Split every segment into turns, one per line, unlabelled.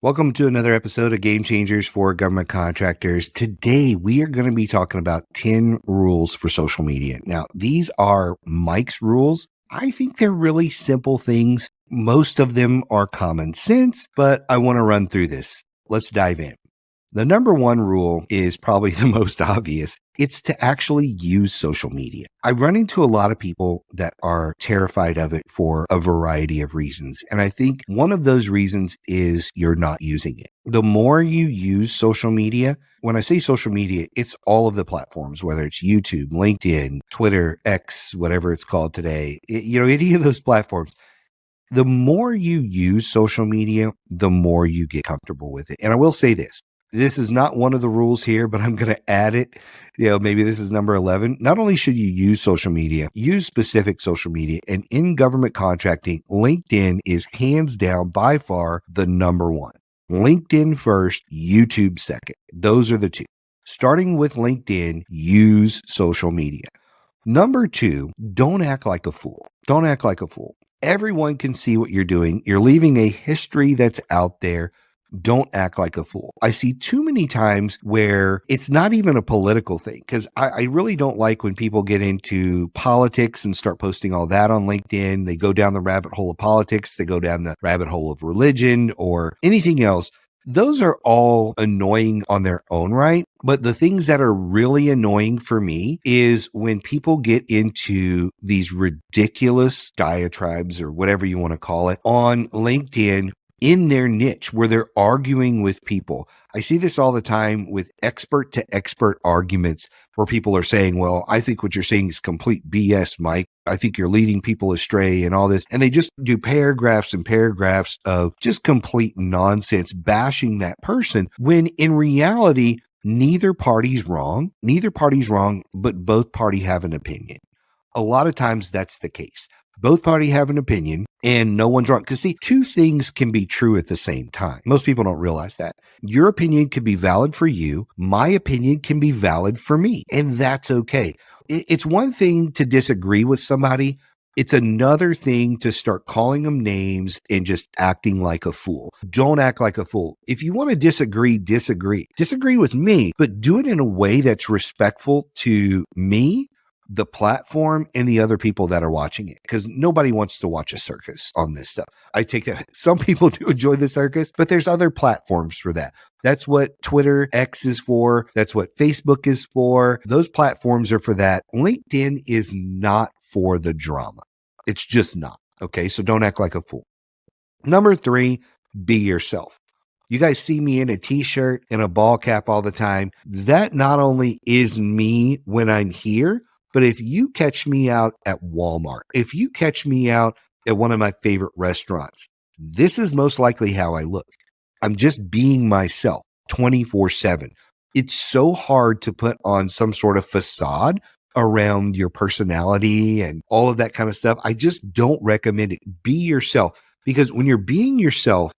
Welcome to another episode of Game Changers for Government Contractors. Today, we are going to be talking about 10 rules for social media. Now, these are Mike's rules. I think they're really simple things. Most of them are common sense, but I want to run through this. Let's dive in. The number one rule is probably the most obvious. It's to actually use social media. I run into a lot of people that are terrified of it for a variety of reasons. And I think one of those reasons is you're not using it. The more you use social media, when I say social media, it's all of the platforms, whether it's YouTube, LinkedIn, Twitter, X, whatever it's called today, any of those platforms. The more you use social media, the more you get comfortable with it. And I will say this. This is not one of the rules here, but I'm going to add it. Maybe this is number 11. Not only should you use social media, use specific social media. And in government contracting, LinkedIn is hands down by far the number one. LinkedIn first, YouTube second. Those are the two. Starting with LinkedIn, use social media. Number two, don't act like a fool. Don't act like a fool. Everyone can see what you're doing. You're leaving a history that's out there. Don't act like a fool. I see too many times where it's not even a political thing, because I really don't like when people get into politics and start posting all that on LinkedIn. They go down the rabbit hole of politics. They go down the rabbit hole of religion or anything else. Those are all annoying on their own right. But the things that are really annoying for me is when people get into these ridiculous diatribes or whatever you want to call it on LinkedIn in their niche where they're arguing with people. I see this all the time with expert to expert arguments where people are saying, well, I think what you're saying is complete BS, Mike. I think you're leading people astray and all this. And they just do paragraphs and paragraphs of just complete nonsense bashing that person when in reality, neither party's wrong, but both parties have an opinion. A lot of times that's the case. Both parties have an opinion and no one's wrong. Because see, two things can be true at the same time. Most people don't realize that. Your opinion can be valid for you. My opinion can be valid for me. And that's okay. It's one thing to disagree with somebody. It's another thing to start calling them names and just acting like a fool. Don't act like a fool. If you want to disagree. Disagree with me, but do it in a way that's respectful to me, the platform, and the other people that are watching it, because nobody wants to watch a circus on this stuff. I take that. Some people do enjoy the circus, but there's other platforms for that. That's what Twitter, X is for. That's what Facebook is for. Those platforms are for that. LinkedIn is not for the drama. It's just not. Okay. So don't act like a fool. Number three, be yourself. You guys see me in a t-shirt and a ball cap all the time. That not only is me when I'm here, but if you catch me out at Walmart, if you catch me out at one of my favorite restaurants, this is most likely how I look. I'm just being myself 24/7. It's so hard to put on some sort of facade around your personality and all of that kind of stuff. I just don't recommend it. Be yourself, because when you're being yourself,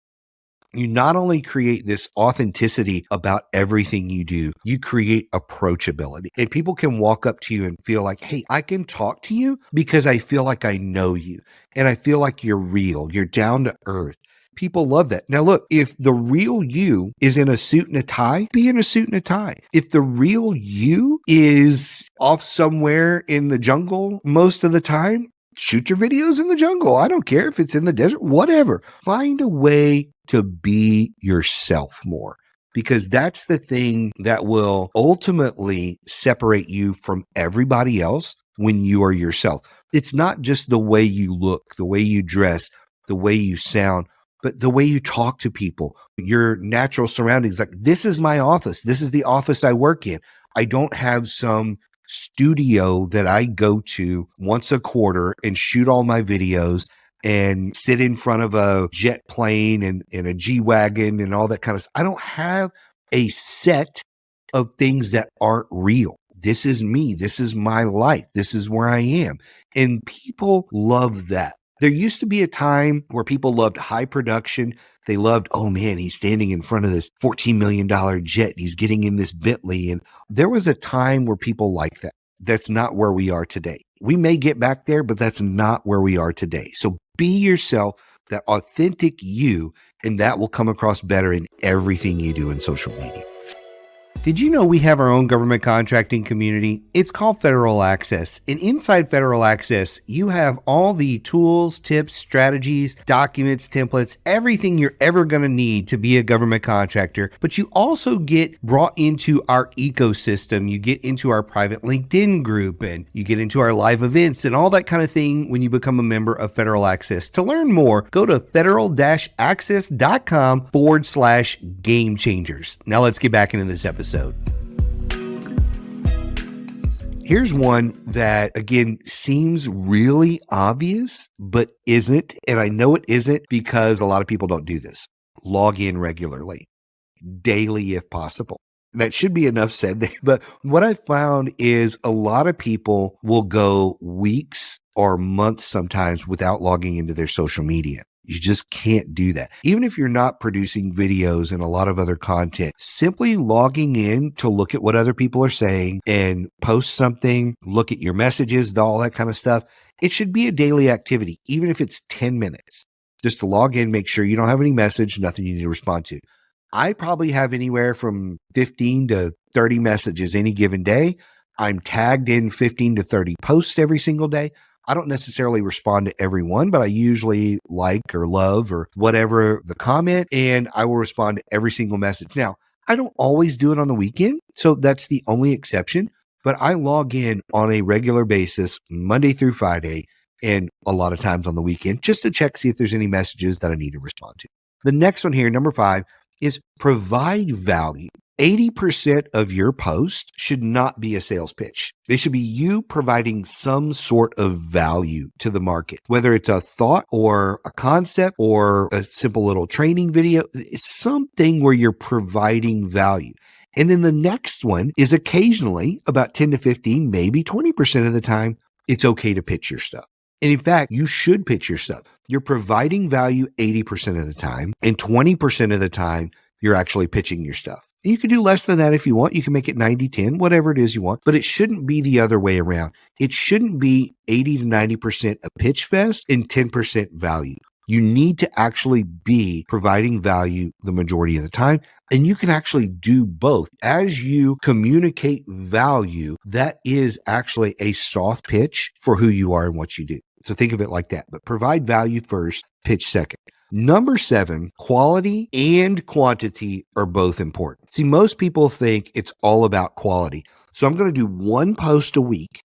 you not only create this authenticity about everything you do, you create approachability. And people can walk up to you and feel like, hey, I can talk to you because I feel like I know you. And I feel like you're real. You're down to earth. People love that. Now, look, if the real you is in a suit and a tie, be in a suit and a tie. If the real you is off somewhere in the jungle most of the time, shoot your videos in the jungle. I don't care if it's in the desert, whatever. Find a way to be yourself more, because that's the thing that will ultimately separate you from everybody else when you are yourself. It's not just the way you look, the way you dress, the way you sound, but the way you talk to people, your natural surroundings. Like, this is my office. This is the office I work in. I don't have some studio that I go to once a quarter and shoot all my videos and sit in front of a jet plane and a G-Wagon and all that kind of stuff. I don't have a set of things that aren't real. This is me. This is my life. This is where I am. And people love that. There used to be a time where people loved high production. They loved, oh man, he's standing in front of this $14 million jet. He's getting in this Bentley. And there was a time where people liked that. That's not where we are today. We may get back there, but that's not where we are today. So be yourself, that authentic you, and that will come across better in everything you do in social media. Did you know we have our own government contracting community? It's called Federal Access. And inside Federal Access, you have all the tools, tips, strategies, documents, templates, everything you're ever going to need to be a government contractor. But you also get brought into our ecosystem. You get into our private LinkedIn group, and you get into our live events and all that kind of thing when you become a member of Federal Access. To learn more, go to federal-access.com/game changers. Now let's get back into this episode. Here's one that, again, seems really obvious, but isn't. And I know it isn't because a lot of people don't do this. Log in regularly, daily if possible. That should be enough said there. But what I found is a lot of people will go weeks or months sometimes without logging into their social media. You just can't do that. Even if you're not producing videos and a lot of other content, simply logging in to look at what other people are saying and post something, look at your messages, all that kind of stuff. It should be a daily activity, even if it's 10 minutes. Just to log in, make sure you don't have any message, nothing you need to respond to. I probably have anywhere from 15 to 30 messages any given day. I'm tagged in 15 to 30 posts every single day. I don't necessarily respond to every one, but I usually like or love or whatever the comment, and I will respond to every single message. Now, I don't always do it on the weekend, so that's the only exception, but I log in on a regular basis, Monday through Friday, and a lot of times on the weekend, just to check, see if there's any messages that I need to respond to. The next one here, number 5, is provide value. 80% of your post should not be a sales pitch. They should be you providing some sort of value to the market, whether it's a thought or a concept or a simple little training video. It's something where you're providing value. And then the next one is occasionally, about 10 to 15, maybe 20% of the time, it's okay to pitch your stuff. And in fact, you should pitch your stuff. You're providing value 80% of the time, and 20% of the time, you're actually pitching your stuff. You can do less than that if you want. You can make it 90-10, whatever it is you want, but it shouldn't be the other way around. It shouldn't be 80 to 90% a pitch fest and 10% value. You need to actually be providing value the majority of the time, and you can actually do both. As you communicate value, that is actually a soft pitch for who you are and what you do. So think of it like that, but provide value first, pitch second. Number 7, quality and quantity are both important. See, most people think it's all about quality. So I'm going to do one post a week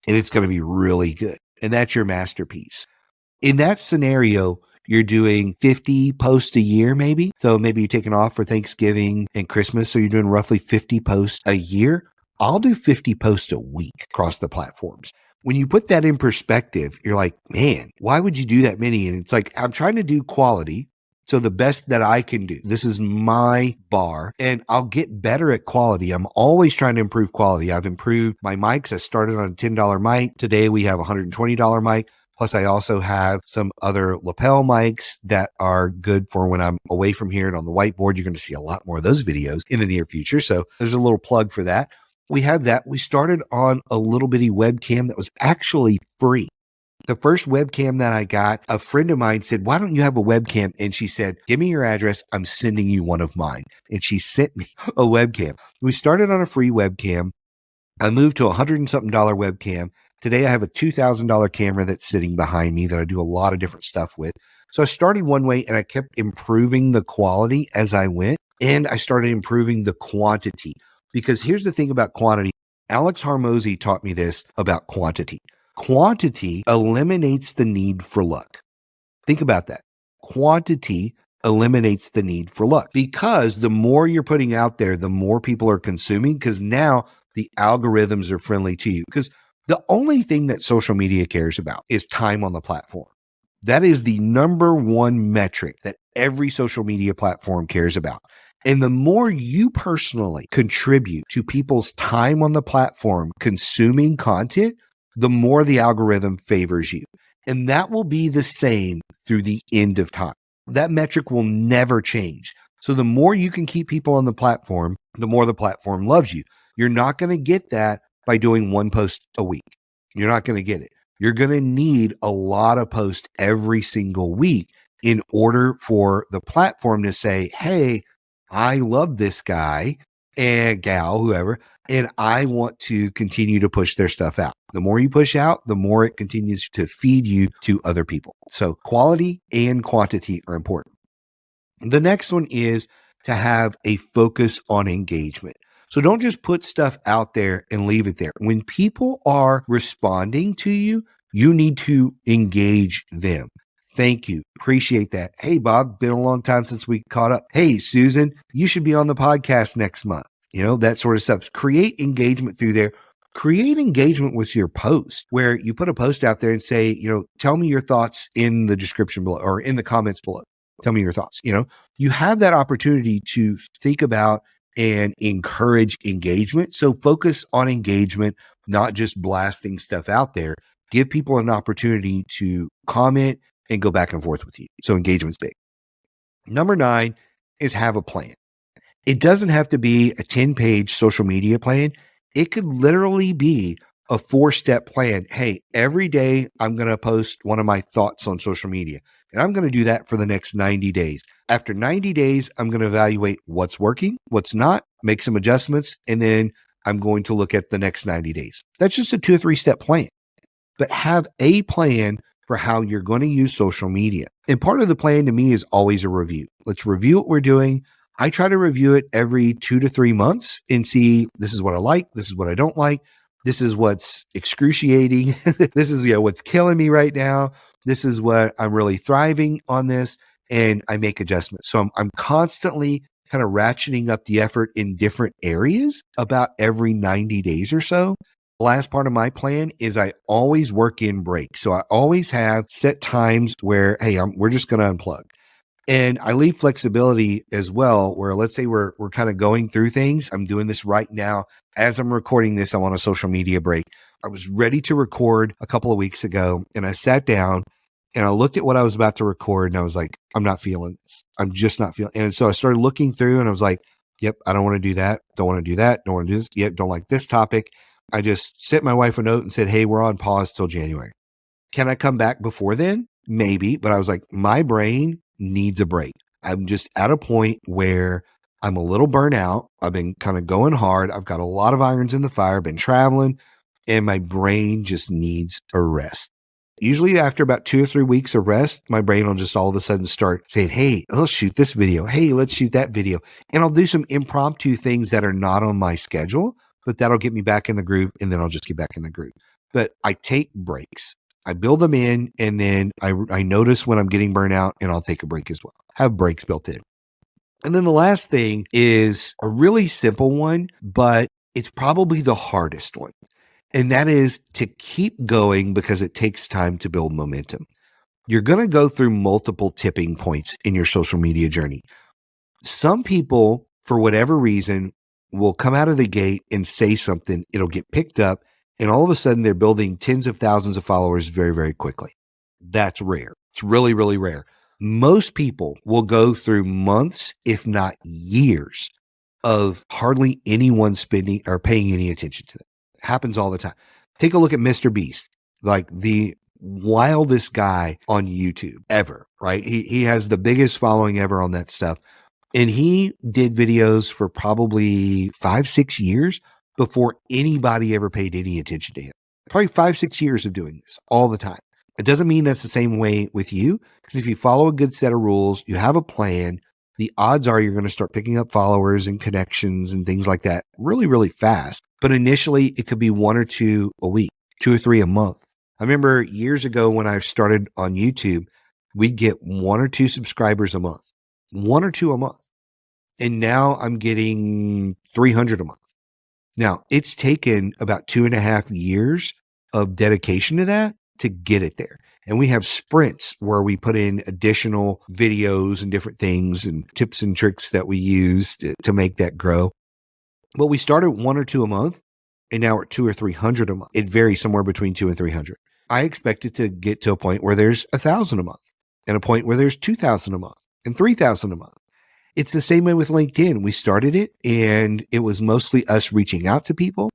and it's going to be really good. And that's your masterpiece. In that scenario, you're doing 50 posts a year, maybe. So maybe you're taking off for Thanksgiving and Christmas. So you're doing roughly 50 posts a year. I'll do 50 posts a week across the platforms. When you put that in perspective, you're like, man, why would you do that many? And it's like, I'm trying to do quality. So the best that I can do, this is my bar, and I'll get better at quality. I'm always trying to improve quality. I've improved my mics. I started on a $10 mic. Today we have a $120 mic. Plus I also have some other lapel mics that are good for when I'm away from here and on the whiteboard. You're going to see a lot more of those videos in the near future. So there's a little plug for that. We have that. We started on a little bitty webcam that was actually free. The first webcam that I got, a friend of mine said, why don't you have a webcam? And she said, give me your address. I'm sending you one of mine. And she sent me a webcam. We started on a free webcam. I moved to $100 and something webcam. Today I have a $2,000 camera that's sitting behind me that I do a lot of different stuff with. So I started one way and I kept improving the quality as I went. And I started improving the quantity. Because here's the thing about quantity. Alex Hormozy taught me this about quantity. Quantity eliminates the need for luck. Think about that. Quantity eliminates the need for luck because the more you're putting out there, the more people are consuming because now the algorithms are friendly to you. Because the only thing that social media cares about is time on the platform. That is the number one metric that every social media platform cares about. And the more you personally contribute to people's time on the platform consuming content, the more the algorithm favors you. And that will be the same through the end of time. That metric will never change. So the more you can keep people on the platform, the more the platform loves you. You're not going to get that by doing one post a week. You're not going to get it. You're going to need a lot of posts every single week in order for the platform to say, hey, I love this guy and gal, whoever, and I want to continue to push their stuff out. The more you push out, the more it continues to feed you to other people. So quality and quantity are important. The next one is to have a focus on engagement. So don't just put stuff out there and leave it there. When people are responding to you, you need to engage them. Thank you. Appreciate that. Hey, Bob, been a long time since we caught up. Hey, Susan, you should be on the podcast next month. That sort of stuff. Create engagement through there. Create engagement with your post where you put a post out there and say, tell me your thoughts in the description below or in the comments below. Tell me your thoughts. You have that opportunity to think about and encourage engagement. So focus on engagement, not just blasting stuff out there. Give people an opportunity to comment and go back and forth with you. So engagement's big. Number 9 is have a plan. It doesn't have to be a 10-page social media plan. It could literally be a 4-step plan. Hey, every day I'm going to post one of my thoughts on social media, and I'm going to do that for the next 90 days. After 90 days, I'm going to evaluate what's working, what's not, make some adjustments, and then I'm going to look at the next 90 days. That's just a 2 or 3-step plan, but have a plan for how you're going to use social media. And part of the plan to me is always a review. Let's review what we're doing. I try to review it every 2 to 3 months and see, this is what I like, this is what I don't like, this is what's excruciating, this is what's killing me right now, this is what I'm really thriving on this, and I make adjustments. So I'm constantly kind of ratcheting up the effort in different areas about every 90 days or so. The last part of my plan is I always work in breaks. So I always have set times where, hey, we're just going to unplug. And I leave flexibility as well, where let's say we're kind of going through things. I'm doing this right now. As I'm recording this, I'm on a social media break. I was ready to record a couple of weeks ago, and I sat down and I looked at what I was about to record, and I was like, I'm not feeling this. I'm just not feeling. And so I started looking through, and I was like, yep, I don't want to do that. Don't want to do that. Don't want to do this. Yep, don't like this topic. I just sent my wife a note and said, hey, we're on pause till January. Can I come back before then? Maybe. But I was like, my brain needs a break. I'm just at a point where I'm a little burnt out. I've been kind of going hard. I've got a lot of irons in the fire, been traveling, and my brain just needs a rest. Usually after about 2 or 3 weeks of rest, my brain will just all of a sudden start saying, hey, let's shoot this video. Hey, let's shoot that video. And I'll do some impromptu things that are not on my schedule, but that'll get me back in the groove, and then I'll just get back in the groove. But I take breaks. I build them in, and then I notice when I'm getting burnt out, and I'll take a break as well. Have breaks built in. And then the last thing is a really simple one, but it's probably the hardest one. And that is to keep going because it takes time to build momentum. You're going to go through multiple tipping points in your social media journey. Some people, for whatever reason, will come out of the gate and say something. It'll get picked up. And all of a sudden, they're building tens of thousands of followers very, very quickly. That's rare. It's really, really rare. Most people will go through months, if not years, of hardly anyone spending or paying any attention to them. It happens all the time. Take a look at Mr. Beast, like the wildest guy on YouTube ever, right? He has the biggest following ever on that stuff. And he did videos for probably 5-6 years before anybody ever paid any attention to him. Probably 5-6 years of doing this all the time. It doesn't mean that's the same way with you, because if you follow a good set of rules, you have a plan, the odds are you're going to start picking up followers and connections and things like that really, really fast. But initially, it could be 1 or 2 a week, 2 or 3 a month. I remember years ago when I started on YouTube, we'd get 1 or 2 subscribers a month, 1 or 2 a month. And now I'm getting 300 a month. Now, it's taken about 2.5 years of dedication to that to get it there. And we have sprints where we put in additional videos and different things and tips and tricks that we use to make that grow. But we started 1 or 2 a month, and now we're at 200 or 300 a month. It varies somewhere between 200 and 300. I expect it to get to a point where there's 1,000 a month, and a point where there's 2,000 a month and 3,000 a month. It's the same way with LinkedIn. We started it, and it was mostly us reaching out to people.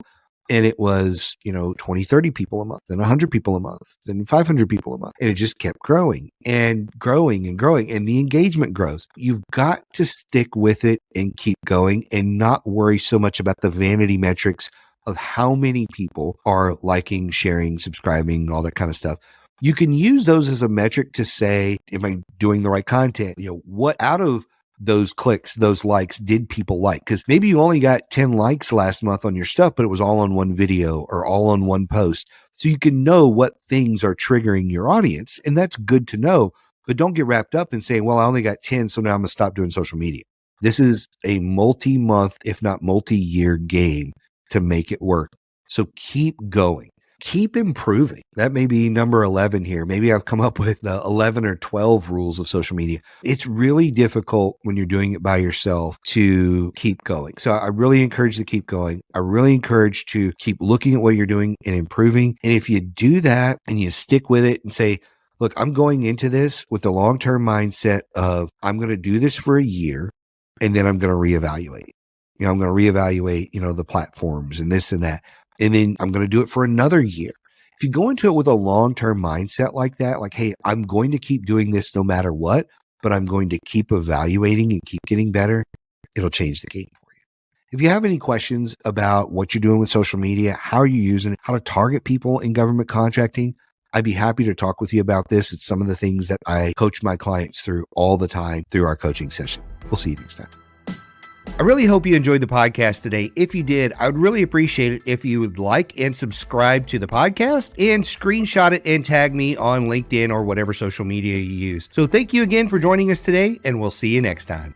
And it was, 20, 30 people a month, then 100 people a month, then 500 people a month. And it just kept growing and growing and growing. And the engagement grows. You've got to stick with it and keep going and not worry so much about the vanity metrics of how many people are liking, sharing, subscribing, all that kind of stuff. You can use those as a metric to say, am I doing the right content? What out of those clicks, those likes, did people like? Because maybe you only got 10 likes last month on your stuff, but it was all on one video or all on one post. So you can know what things are triggering your audience. And that's good to know. But don't get wrapped up in saying, well, I only got 10, so now I'm going to stop doing social media. This is a multi-month, if not multi-year game to make it work. So keep going. Keep improving. That may be number 11 here. Maybe I've come up with 11 or 12 rules of social media. It's really difficult when you're doing it by yourself to keep going. So I really encourage you to keep going. I really encourage to keep looking at what you're doing and improving. And if you do that and you stick with it and say, look, I'm going into this with the long-term mindset of I'm going to do this for a year and then I'm going to reevaluate. I'm going to reevaluate, the platforms and this and that. And then I'm going to do it for another year. If you go into it with a long-term mindset like that, like, hey, I'm going to keep doing this no matter what, but I'm going to keep evaluating and keep getting better, it'll change the game for you. If you have any questions about what you're doing with social media, how are you using it, how to target people in government contracting, I'd be happy to talk with you about this. It's some of the things that I coach my clients through all the time through our coaching session. We'll see you next time. I really hope you enjoyed the podcast today. If you did, I would really appreciate it if you would like and subscribe to the podcast and screenshot it and tag me on LinkedIn or whatever social media you use. So thank you again for joining us today, and we'll see you next time.